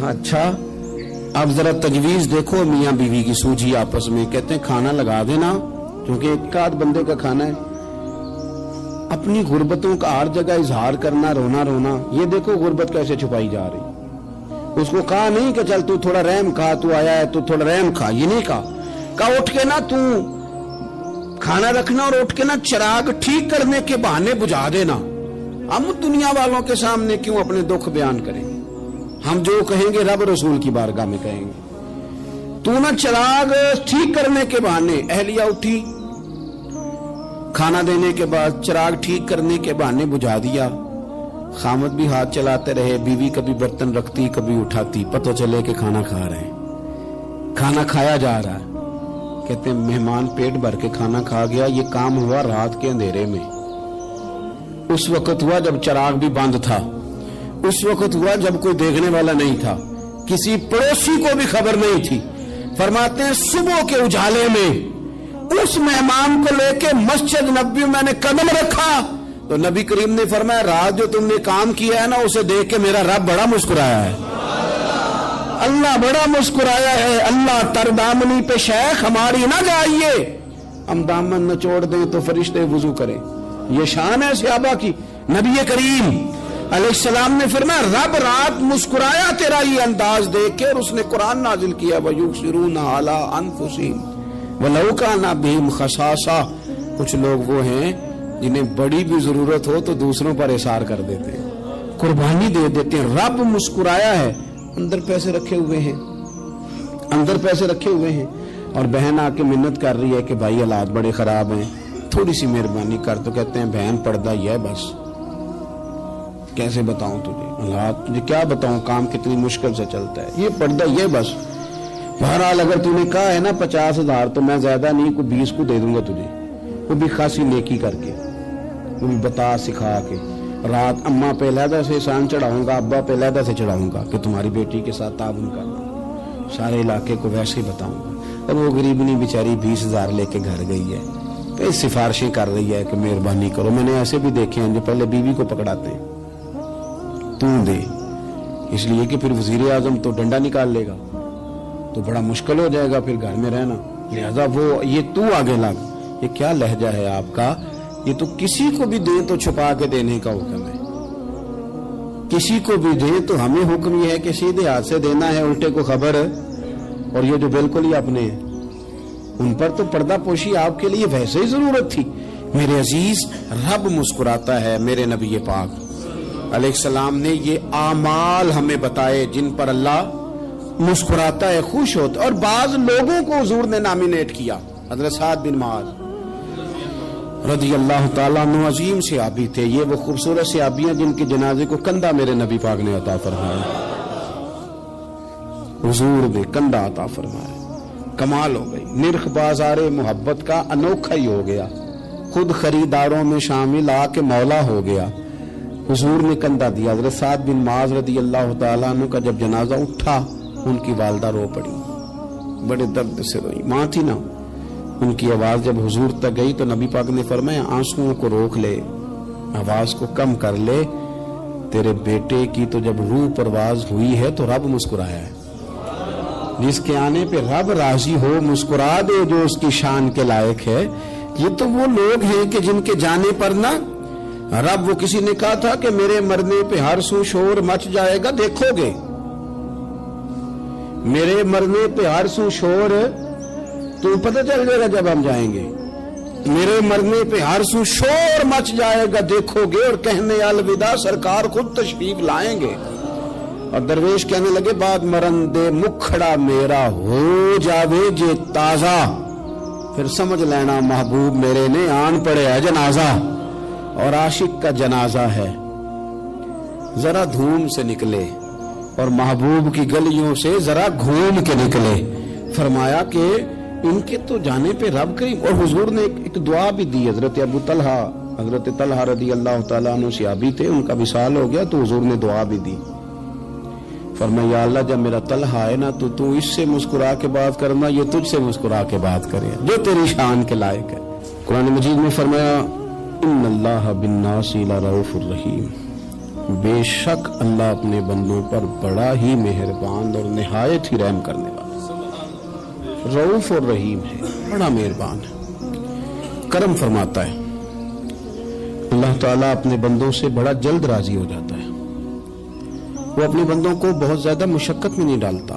अच्छा अब जरा तजवीज देखो मियाँ बीवी की सूझी आपस में। कहते हैं खाना लगा देना, क्योंकि एक आध बंदे का खाना है। अपनी गुर्बतों का हर जगह इजहार करना, रोना रोना, ये देखो गुर्बत कैसे छुपाई जा रही। उसको कहा नहीं कि चल तू थोड़ा रहम खा, तू आया है तू थोड़ा रहम खा, ये नहीं कहा उठ के ना तू खाना रखना और उठ के ना चिराग ठीक करने के बहाने बुझा देना। हम दुनिया वालों के सामने क्यों अपने दुख बयान करेंगे? हम जो कहेंगे रब रसूल की बारगाह में कहेंगे। तू ना चिराग ठीक करने के बहाने, अहलिया उठी खाना देने के बाद चिराग ठीक करने के बहाने बुझा दिया। खामद भी हाथ चलाते रहे, बीवी कभी बर्तन रखती कभी उठाती, पता चले कि खाना खा रहे हैं, खाना खाया जा रहा है। कहते हैं मेहमान पेट भर के खाना खा गया। ये काम हुआ रात के अंधेरे में, उस वक्त हुआ जब चिराग भी बंद था, उस वक्त हुआ जब कोई देखने वाला नहीं था, किसी पड़ोसी को भी खबर नहीं थी। फरमाते हैं सुबह के उजाले में उस मेहमान को लेके मस्जिद नबी मैंने कदम रखा तो नबी करीम ने फरमाया रात जो तुमने काम किया है ना उसे देख के मेरा रब बड़ा मुस्कुराया है, अल्लाह बड़ा मुस्कुराया है। अल्लाह तरदामनी पे शेख हमारी ना जाइए, हम दामन न छोड़ दें तो फरिश्ते वुजू करें। ये शान है सहाबा की। नबी करीम अलैहिस्सलाम ने फरमाया रब रात मुस्कुराया तेरा ये अंदाज देख के, और उसने कुरान नाजिल किया वयुसिरूना अला अनफुसिहिम वलौ काना बिहिम खसासा। कुछ लोग वो हैं जिन्हें बड़ी भी जरूरत हो तो दूसरों पर इसार कर देते हैं, कुर्बानी दे देते हैं। रब मुस्कुराया है, अंदर पैसे रखे हुए हैं, अंदर पैसे रखे हुए हैं, और बहन आके मिन्नत कर रही है कि भाई हालात बड़े खराब हैं, थोड़ी सी मेहरबानी कर। तो कहते हैं बहन पर्दा ही है बस, कैसे बताऊं तुझे हालात, तुझे क्या बताऊं काम कितनी मुश्किल से चलता है, ये पर्दा ही है बस। बहरहाल अगर तूने कहा है ना 50,000 तो मैं ज्यादा नहीं कोई 20 को दे दूंगा तुझे, वो भी खासी नेकी करके, वो भी बता सिखा के। रात अम्मा पे लहदा से शान चढ़ाऊंगा, अब्बा पे लहदा से चढ़ाऊंगा कि तुम्हारी बेटी के साथ ताबन करना, सारे इलाके को वैसे ही बताऊंगा। तब वो गरीबनी बेचारी 20,000 लेके घर गई है, कई सिफारिशें कर रही है कि मेहरबानी करो। मैंने ऐसे भी देखे हैं जो पहले बीवी को पकड़ाते हैं, तू दे, इसलिए कि फिर वजीर आजम तो डंडा निकाल लेगा तो बड़ा मुश्किल हो जाएगा फिर घर में रहना, लिहाजा वो ये तू आगे लग। ये क्या लहजा है आपका? ये तो किसी को भी दे तो छुपा के देने का हुक्म है, किसी को भी दे तो हमें हुक्म ये है कि सीधे हाथ से देना है, उल्टे को खबर। और ये जो बिल्कुल ही अपने उन पर तो पर्दा पोशी आपके लिए वैसे ही जरूरत थी। मेरे अजीज रब मुस्कुराता है। मेरे नबी पाक अलैहिस्सलाम ने ये आमाल हमें बताए जिन पर अल्लाह मुस्कुराता है, खुश होता है। और बाज लोगों को हुजूर ने नॉमिनेट किया। हज़रत साद बिन मुआज़ रज़ी अल्लाह ताला अन्हु अजीम सहाबी थे। ये वो खूबसूरत सहाबियां जिनके जनाजे को कंधा मेरे नबी पाक ने अता फरमाया, हुजूर ने कंधा अता फरमाया। कमाल हो गई, निर्ख बाजारे मोहब्बत का अनोखा ही हो गया, खुद खरीदारों में शामिल आके मौला हो गया। हुजूर ने कंधा दिया। हज़रत साद बिन मुआज़ रज़ी अल्लाह ताला अन्हु का जब जनाजा उठा, उनकी वालदा रो पड़ी, बड़े दर्द से रोई, माँ थी ना। उनकी आवाज जब हुजूर तक गई तो नबी पाक ने फरमाया आंसुओं को रोक ले, आवाज को कम कर ले, तेरे बेटे की तो जब रूह परवाज हुई है तो रब मुस्कुराया है। जिसके आने पे रब राजी हो मुस्कुरा दे जो उसकी शान के लायक है। ये तो वो लोग हैं कि जिनके जाने पर ना रब, वो किसी ने कहा था कि मेरे मरने पे हर सू शोर मच जाएगा, देखोगे मेरे मरने पे हर सू शोर तो पता चल जाएगा जब हम जाएंगे, मेरे मरने पे हर सू शोर मच जाएगा देखोगे, और कहने अलविदा सरकार खुद तशरीफ लाएंगे। और दरवेश कहने लगे बाद मरन दे मुखड़ा मेरा हो जावे जे ताजा, फिर समझ लेना महबूब मेरे ने आन पड़े है जनाजा। और आशिक का जनाजा है, जरा धूम से निकले और महबूब की गलियों से जरा घूम के निकले। फरमाया कि इनके तो जाने पे रब करीम। और हुजूर ने एक दुआ भी दी। हजरत अबू तलहा, हजरत तलहा रज़ी अल्लाह ताला अन्हु सहाबी थे, उनका विसाल हो गया तो हुजूर ने दुआ भी दी। फरमाया या अल्लाह जब मेरा तलहा है ना तो तू इससे मुस्कुरा के बात करना, ये तुझसे मुस्कुरा के बात करे जो तेरी शान के लायक है। कुरान मजीद में फरमाया इन्नल्लाह बिन्नासी लरऊफुर रहीम, بے شک اللہ اپنے بندوں پر بڑا ہی مہربان اور نہایت ہی رحم کرنے والا، رؤوف اور رحیم ہے، بڑا مہربان ہے، کرم فرماتا ہے۔ اللہ تعالیٰ اپنے بندوں سے بڑا جلد راضی ہو جاتا ہے، وہ اپنے بندوں کو بہت زیادہ مشقت میں نہیں ڈالتا،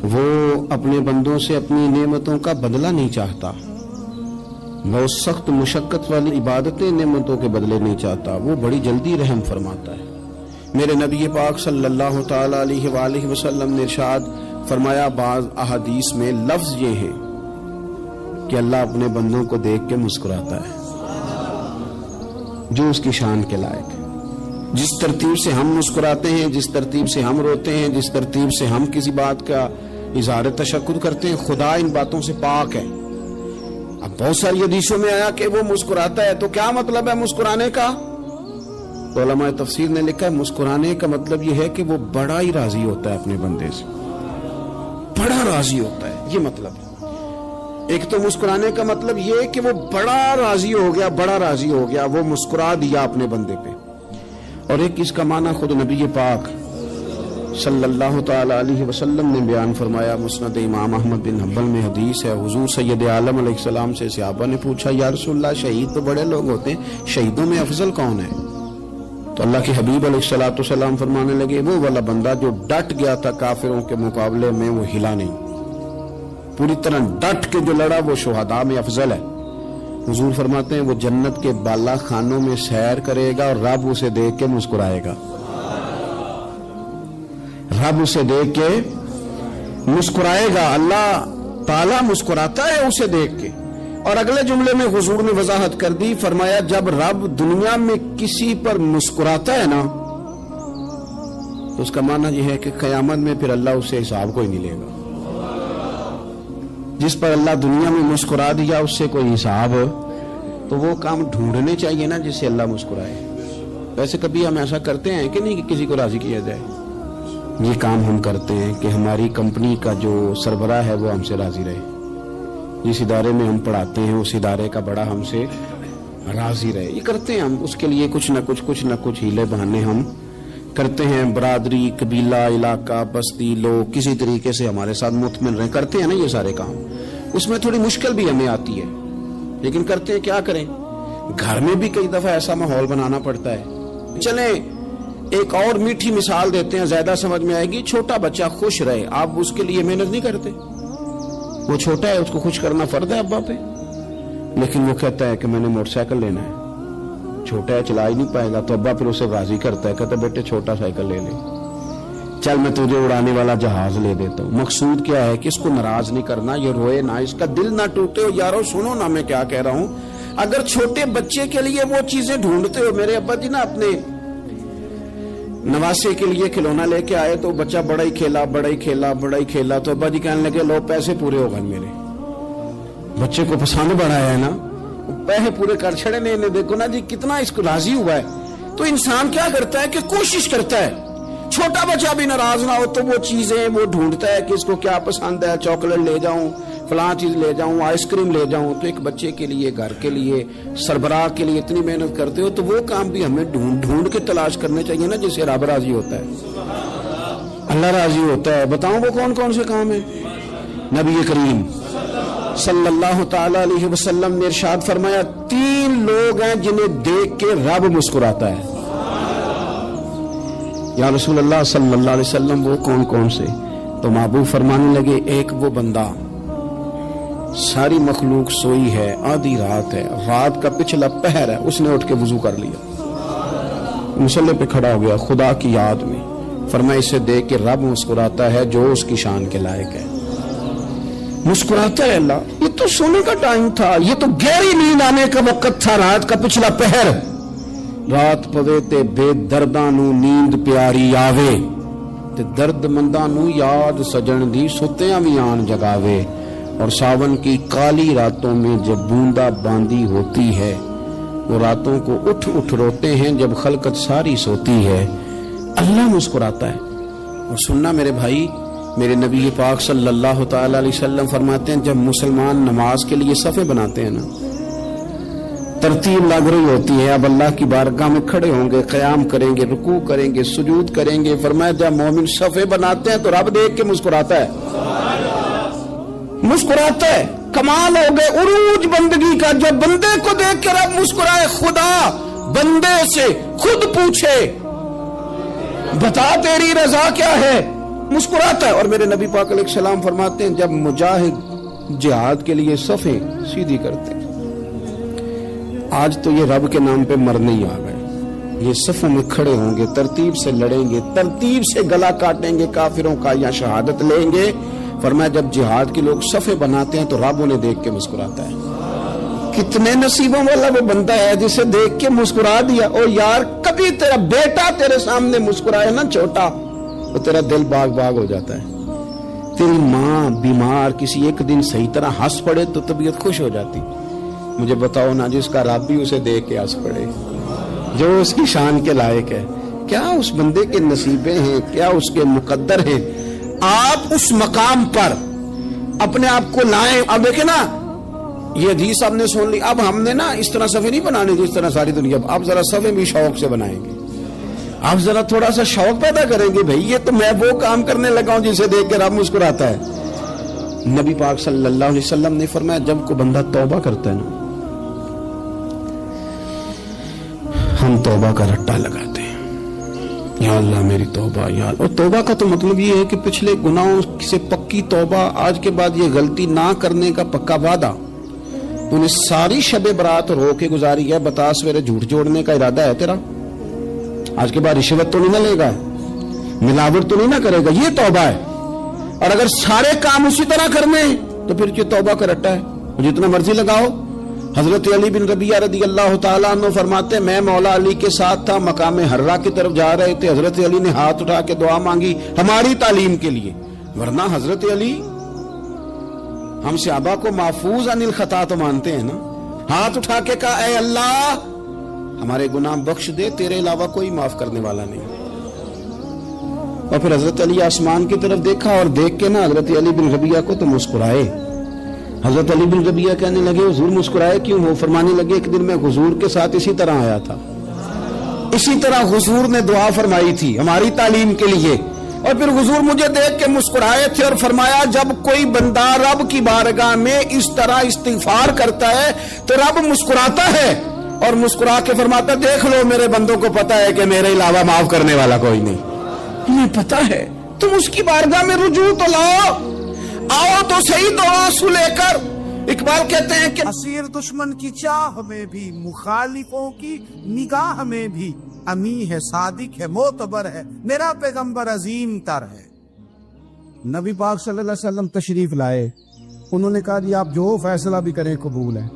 وہ اپنے بندوں سے اپنی نعمتوں کا بدلہ نہیں چاہتا، وہ سخت مشقت والی عبادتیں نعمتوں کے بدلے نہیں چاہتا، وہ بڑی جلدی رحم فرماتا ہے۔ میرے نبی پاک صلی اللہ تعالی علیہ وآلہ وسلم نے ارشاد فرمایا، بعض احادیث میں لفظ یہ ہے کہ اللہ اپنے بندوں کو دیکھ کے مسکراتا ہے جو اس کی شان کے لائق ہے۔ جس ترتیب سے ہم مسکراتے ہیں، جس ترتیب سے ہم روتے ہیں، جس ترتیب سے ہم کسی بات کا اظہار تشکر کرتے ہیں، خدا ان باتوں سے پاک ہے۔ اب بہت ساری حدیثوں میں آیا کہ وہ مسکراتا ہے، تو کیا مطلب ہے مسکرانے کا؟ تو علماء تفسیر نے لکھا ہے مسکرانے کا مطلب یہ ہے کہ وہ بڑا ہی راضی ہوتا ہے اپنے بندے سے، بڑا راضی ہوتا ہے، یہ مطلب ہے۔ ایک تو مسکرانے کا مطلب یہ ہے کہ وہ بڑا راضی ہو گیا، بڑا راضی ہو گیا، وہ مسکرا دیا اپنے بندے پہ۔ اور ایک اس کا معنی خود نبی پاک صلی اللہ تعالی علیہ وسلم نے بیان فرمایا، مسند امام احمد بن حنبل میں حدیث ہے، حضور سید عالم علیہ السلام سے صحابہ نے پوچھا، یا رسول اللہ شہید تو بڑے لوگ ہوتے ہیں، شہیدوں میں افضل کون ہے؟ تو اللہ کے حبیب علیہ السلام فرمانے لگے، وہ والا بندہ جو ڈٹ گیا تھا کافروں کے مقابلے میں، وہ ہلا نہیں، پوری طرح ڈٹ کے جو لڑا، وہ شہداء میں افضل ہے۔ حضور فرماتے ہیں وہ جنت کے بالا خانوں میں سیر کرے گا اور رب اسے دیکھ کے مسکرائے گا، رب اسے دیکھ کے مسکرائے گا، اللہ تعالیٰ مسکراتا ہے اسے دیکھ کے۔ اور اگلے جملے میں حضور نے وضاحت کر دی، فرمایا جب رب دنیا میں کسی پر مسکراتا ہے نا، تو اس کا معنی یہ ہے کہ قیامت میں پھر اللہ اسے حساب کوئی نہیں لے گا۔ جس پر اللہ دنیا میں مسکرا دیا اس سے کوئی حساب، تو وہ کام ڈھونڈنے چاہیے نا جس سے اللہ مسکرائے۔ ویسے کبھی ہم ایسا کرتے ہیں کہ نہیں کہ کسی کو راضی کیا جائے؟ یہ کام ہم کرتے ہیں کہ ہماری کمپنی کا جو سربراہ ہے وہ ہم سے راضی رہے، جس ادارے میں ہم پڑھاتے ہیں اس ادارے کا بڑا ہم سے راضی رہے، یہ کرتے ہیں ہم، اس کے لیے کچھ نہ کچھ ہیلے بہانے ہم کرتے ہیں۔ برادری، قبیلہ، علاقہ، بستی، لوگ کسی طریقے سے ہمارے ساتھ مطمئن رہیں، کرتے ہیں نا یہ سارے کام۔ اس میں تھوڑی مشکل بھی ہمیں آتی ہے، لیکن کرتے ہیں، کیا کریں؟ گھر میں بھی کئی دفعہ ایسا ماحول بنانا پڑتا ہے۔ چلیں ایک اور میٹھی مثال دیتے ہیں، زیادہ سمجھ میں آئے گی۔ چھوٹا بچہ خوش رہے، آپ اس کے لیے محنت نہیں کرتے، وہ چھوٹا ہے، اس کو خوش کرنا فرض ہے ابا پہ، لیکن وہ کہتا ہے کہ میں نے موٹر سائیکل لینا ہے، چھوٹا ہے چلا ہی نہیں پائے گا، تو ابا پھر اسے راضی کرتا ہے، کہتا ہے بیٹے چھوٹا سائیکل لے لے، چل میں تجھے اڑانے والا جہاز لے دیتا ہوں۔ مقصود کیا ہے کہ اس کو ناراض نہیں کرنا، یہ روئے نہ، اس کا دل نہ ٹوٹے۔ یارو سنو نا میں کیا کہہ رہا ہوں، اگر چھوٹے بچے کے لیے وہ چیزیں ڈھونڈتے ہو، میرے ابا جی نا اپنے نواسے کے لیے کھلونا لے کے آئے تو بچہ بڑا ہی کھیلا تو ابا جی کہنے لگے لو پیسے پورے ہو گئے، میرے بچے کو پسند بڑا ہے نا، پیسے پورے کر چھڑے نے، انہیں دیکھو نا جی کتنا اس کو راضی ہوا ہے۔ تو انسان کیا کرتا ہے کہ کوشش کرتا ہے چھوٹا بچہ بھی ناراض نہ ہو، تو وہ چیزیں وہ ڈھونڈتا ہے کہ اس کو کیا پسند ہے، چاکلیٹ لے جاؤں، فلاں چیز لے جاؤں، آئس کریم لے جاؤں۔ تو ایک بچے کے لیے، گھر کے لیے، سربراہ کے لیے اتنی محنت کرتے ہو، تو وہ کام بھی ہمیں ڈھونڈ کے تلاش کرنے چاہیے نا جس سے رب راضی ہوتا ہے، اللہ راضی ہوتا ہے۔ بتاؤں وہ کون کون سے کام ہیں؟ نبی کریم صلی اللہ تعالی علیہ وسلم نے ارشاد فرمایا 3 لوگ ہیں جنہیں دیکھ کے رب مسکراتا ہے۔ یا رسول اللہ صلی اللہ علیہ وسلم وہ کون کون سے؟ تو محبوب فرمانے لگے، ایک وہ بندہ ساری مخلوق سوئی ہے، آدھی رات ہے، رات کا پچھلا پہر ہے، اس نے اٹھ کے وضو کر لیا، مصلی پہ کھڑا ہو گیا خدا کی یاد میں، فرمایا اسے دیکھ کے رب مسکراتا ہے جو اس کی شان کے لائق ہے، مسکراتا ہے اللہ۔ یہ تو سونے کا ٹائم تھا، یہ تو گہری نیند آنے کا وقت تھا، رات کا پچھلا پہر، رات پوے تے بے درداں نو نیند پیاری آوے، تے درد منداں نو یاد سجن دی ستیاں وی آن جگاوے، اور ساون کی کالی راتوں میں جب بوندا باندی ہوتی ہے، وہ راتوں کو اٹھ اٹھ روتے ہیں جب خلقت ساری سوتی ہے، اللہ مسکراتا ہے۔ اور سننا میرے بھائی، میرے نبی پاک صلی اللہ تعالی علیہ وسلم فرماتے ہیں جب مسلمان نماز کے لیے صفیں بناتے ہیں نا، तरतीब लग रही होती है, अब अल्लाह की बारगाह में खड़े होंगे, क़याम करेंगे, रुकू करेंगे, सुजूद करेंगे। फरमाया जब मोमिन सफ़े बनाते हैं तो रब देख के मुस्कुराता है, मुस्कुराता है। कमाल हो गए उरूज बंदगी का, जब बंदे को देख के रब मुस्कुराए। खुदा बंदे से खुद पूछे बता तेरी रजा क्या है, मुस्कुराता है। और मेरे नबी पाक अलैहिस्सलाम फरमाते हैं जब मुजाहिद जिहाद के लिए सफ़े सीधी करते हैं, आज तो ये रब के नाम पे मरने ही आ गए, ये सफ़ों में खड़े होंगे, तरतीब से लड़ेंगे, तरतीब से गला काटेंगे काफिरों का या शहादत लेंगे। फरमाया जब जिहाद के लोग सफ़े बनाते हैं तो रब उन्हें देख के मुस्कुराता है। कितने नसीबों वाला वो बंदा है जिसे देख के मुस्कुरा दिया। ओ यार, कभी तेरा बेटा तेरे सामने मुस्कुराए ना छोटा, तो तेरा दिल बाग बाग हो जाता है। तेरी माँ बीमार किसी एक दिन सही तरह हंस पड़े तो तबीयत खुश हो जाती। मुझे बताओ ना, जिसका रब भी उसे देख के हंस पड़े, जो उसकी शान के लायक है, क्या उस बंदे के नसीबे हैं, क्या उसके मुकद्दर हैं। आप उस मकाम पर अपने आप को लाएं। अब देखे ना, ये हदीस आपने सुन ली, अब हमने ना इस तरह सफ़े नहीं बनाने जिस तरह सारी दुनिया, अब जरा सफ़े भी शौक से बनाएंगे। आप जरा थोड़ा सा शौक पैदा करेंगे, भाई ये तो मैं वो काम करने लगा हूं जिसे देख कर रब मुस्कुराता है। नबी पाक सल्लल्लाहु अलैहि वसल्लम ने फरमाया जब कोई बंदा तौबा करता है ना, हम तौबा का रट्टा लगाते हैं, या अल्लाह मेरी तौबा या। और तौबा का तो मतलब ये है कि पिछले गुनाहों से पक्की तौबा, आज के बाद ये गलती ना करने का पक्का वादा। तूने सारी शबे बरात रो के गुजारी है, बता सवेरे झूठ जोड़ने का इरादा है तेरा? आज के बाद रिश्वत तो नहीं ना लेगा, मिलावट तो नहीं ना करेगा, ये तौबा है। और अगर सारे काम उसी तरह करने तो फिर ये तौबा का रट्टा है, जितना मर्जी लगाओ। हजरत अली बिन रबिया रदी अल्लाह तआला अन्हु फरमाते मैं मौला अली के साथ था, मकाम हर्रा की तरफ जा रहे थे। हजरत अली ने हाथ उठा के दुआ मांगी हमारी तालीम के लिए, वरना हजरत अली हम सहाबा को महफूज अनिल खता तो मानते हैं ना। हाथ उठा के कहा ऐ अल्लाह हमारे गुनाह बख्श दे, तेरे अलावा कोई माफ करने वाला नहीं। और फिर हजरत अली आसमान की तरफ देखा और देख के ना हजरत अली बिन रबिया को तो मुस्कुराए। हजरत अली बिन रबिया कहने लगे हुजूर मुस्कुराए क्यों? वो फरमाने लगे एक दिन मैं हुजूर के साथ इसी तरह आया था, इसी तरह हुजूर ने दुआ फरमाई थी हमारी तालीम के लिए, और फिर हुजूर मुझे देख के मुस्कुराए थे और फरमाया जब कोई बंदा रब की बारगाह में इस तरह इस्तिगफार करता है तो रब मुस्कुराता है और मुस्कुरा के फरमाता देख लो मेरे बंदों को पता है कि मेरे अलावा माफ करने वाला कोई नहीं। तुम्हें पता है, तुम उसकी बारगाह में रुजू तो लाओ, आओ तो सही दो आंसू लेकर। इकबाल कहते हैं कि असीर दुश्मन की चाह में भी, मुखालिफों की निगाह में भी, अमी है, सादिक है, मोतबर है, मेरा पैगंबर अजीम तर है। नबी पाक सल्लल्लाहु अलैहि वसल्लम तशरीफ लाए, उन्होंने कहा जी आप जो फैसला भी करें कबूल है।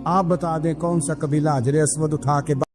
आप बता दें कौन सा कबीला हजर अस्वद उठा के